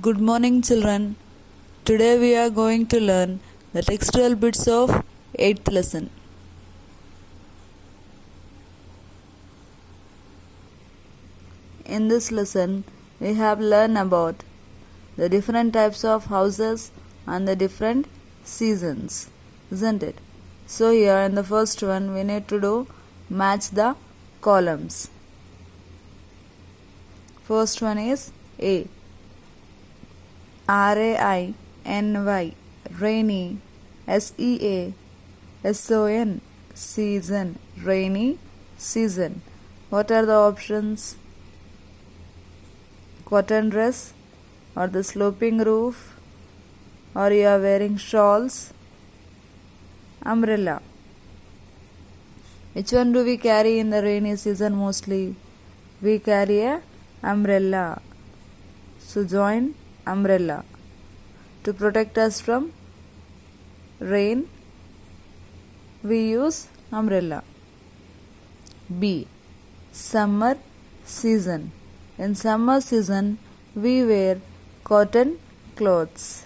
Good morning, children. Today we are going to learn the textual bits of 8th lesson. In this lesson, we have learned about the different types of houses and the different seasons, isn't it? So here in the first one, we need to do match the columns. First one is A. RAINY, rainy. SEASON, season, rainy season. What are the options? Cotton dress, or the sloping roof, or you are wearing shawls, umbrella. Which one do we carry in the rainy season mostly? We carry a umbrella. So join umbrella to protect us from rain. We use umbrella. B. Summer season. In summer season we wear cotton clothes.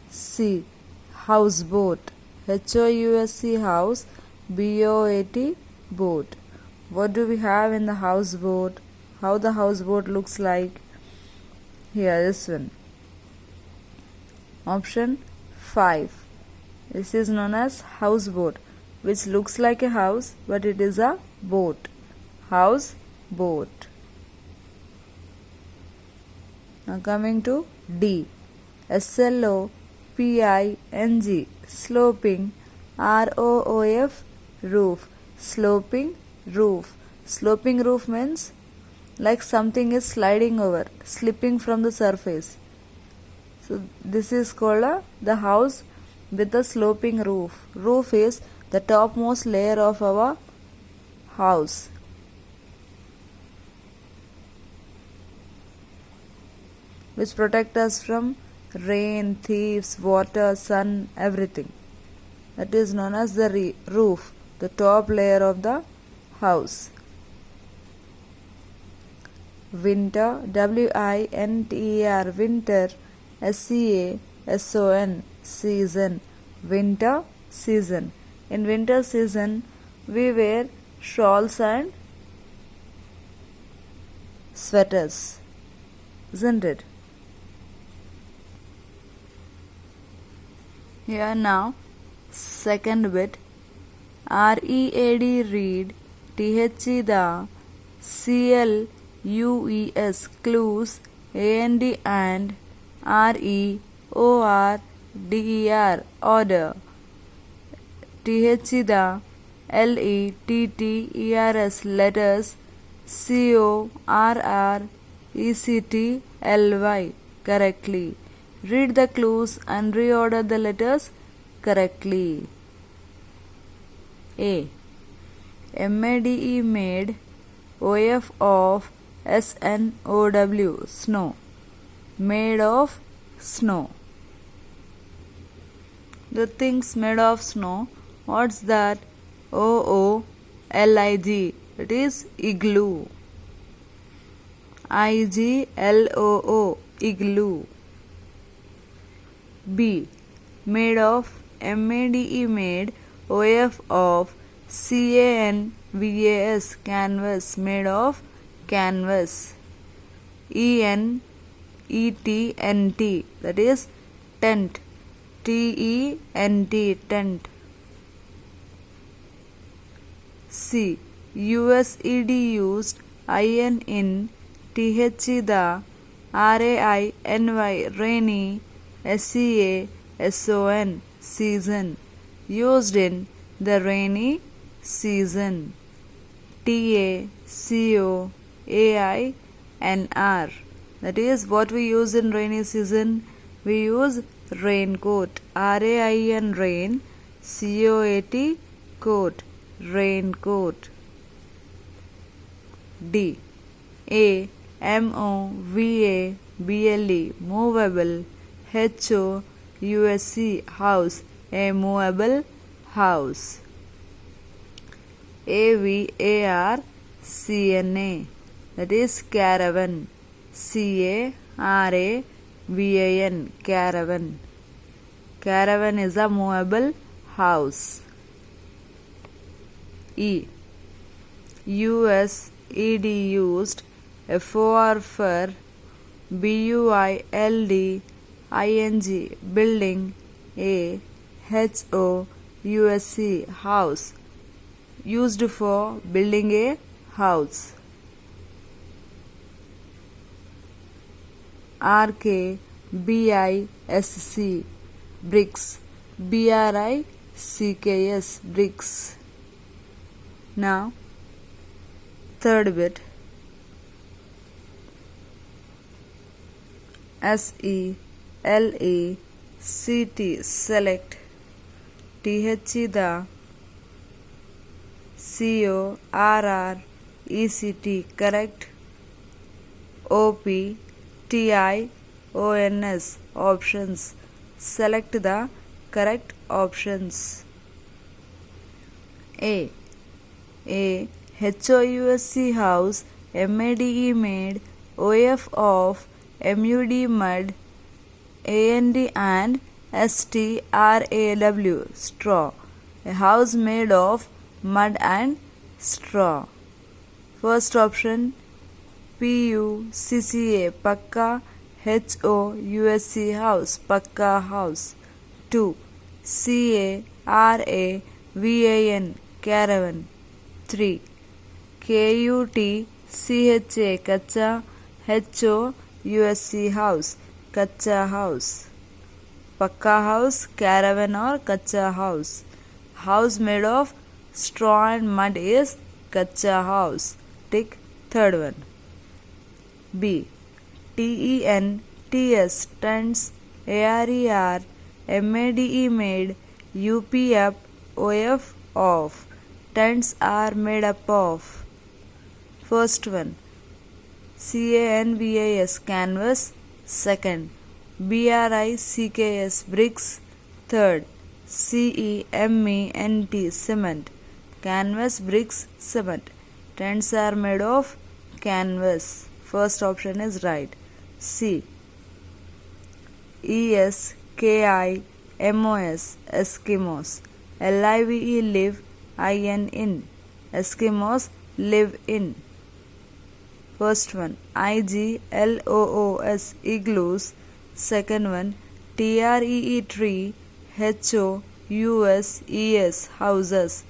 C. Houseboat. HOUSE, house, BOAT, boat. What do we have in the houseboat? How the houseboat looks like? Here, this one. Option 5. This is known as houseboat, which looks like a house, but it is a boat. Houseboat. Now coming to D. SLOPING, sloping. ROOF, roof. Sloping roof. Sloping roof means like something is sliding over, slipping from the surface. So this is called the house with a sloping roof. Roof is the topmost layer of our house. Which protect us from rain, thieves, water, sun, everything. That is known as the roof, the top layer of the house. Winter, WINTER, winter. SEASON, season, winter season. In winter season we wear shawls and sweaters, isn't it? Here now, second bit. READ, read. THE, the. CLUES, clues. AND, and. REORDER, order. THE, the. LETTERS, letters. CORRECTLY, correctly. Read the clues and reorder the letters correctly. A. MADE, made. OF, of. SNOW, snow. Made of snow. The things made of snow, what's that? OOLIG, it is igloo. IGLOO, igloo. B. Made of, MADE, made. OF, of. CANVAS, canvas, made of canvas. ENETNT, that is tent. TENT, tent. C. USED, used. IN, in. THE, the. RAINY, rainy. SEASON, season, used in the rainy season. TACOAINR, that is what we use in rainy season. We use raincoat. RAIN, rain. COAT, coat, raincoat. D. AMOVABLE, movable. HOUSE, house, a movable house. AVARCNA, that is caravan. C-A-R-A-V-A-N, caravan. Caravan is a movable house. E. U-S ED used. F-O-R for. B-U-I-L-D-I-N-G, building. A-H-O-U-S-E, house, used for building a house. R-K-B-I-S-C, bricks. B-R-I-C-K-S, bricks. Now, third bit. S-E-L-E-C-T, select. T-H-E, the. C-O-R-R-E-C-T, correct. O-P-T-I-O-N-S, options, select the correct options. A. H-O-U-S-E, house. M-A-D-E, made. O-F, of. M-U-D, mud. A-N-D, and. S-T-R-A-W, straw, a house made of mud and straw. First option P-U-C-C-A, Pakka. H-O-U-S-E, house, Pakka house. 2. C-A-R-A-V-A-N, caravan. 3. K-U-T-C-H-A, Kacha. H-O-U-S-E, house, Kacha house. Pakka house, caravan or Kacha house. House made of straw and mud is Kacha house. Tick third one. B. T-E-N-T-S, tents. A-R-E-R, M-A-D-E, made. U-P, up. O-F, off. Tents are made up of. First one. C-A-N-V-A-S, canvas. Second. B-R-I-C-K-S, bricks. Third. C-E-M-E-N-T, cement. Canvas, bricks, cement. Tents are made of canvas. First option is right. C. E-S-K-I-M-O-S, Eskimos. L-I-V-E, live. I-N, in. Eskimos, live in. First one. I-G-L-O-O-S, igloos. Second one. T-R-E-E, tree. H-O-U-S-E-S, houses.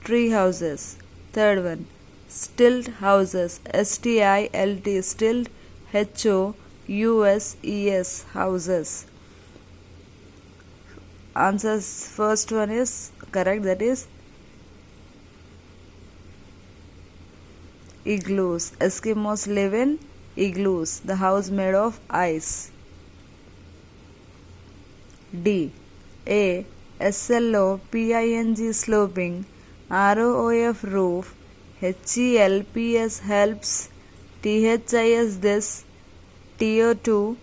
Tree houses. Third one. Stilt houses. S-T-I-L-T, stilt. H-O-U-S-E-S, houses. Answers, first one is correct, that is igloos. Eskimos live in igloos, the house made of ice. D. A. S-L-O-P-I-N-G, sloping. R-O-O-F, roof. H-E-L-P-S, helps. T-H-I-S, this. T-O-2.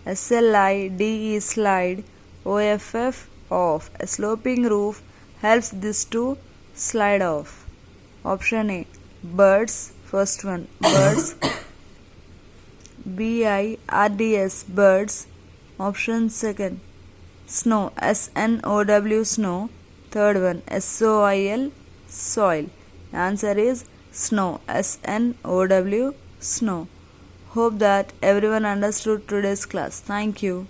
S-L-I-D-E, slide. O-F-F, off. A sloping roof helps this to slide off. Option A. Birds. First one. Birds. B-I-R-D-S, birds. Option second. Snow. S-N-O-W, snow. Third one. S-O-I-L, soil. The answer is snow. S-N-O-W, snow. Hope that everyone understood today's class. Thank you.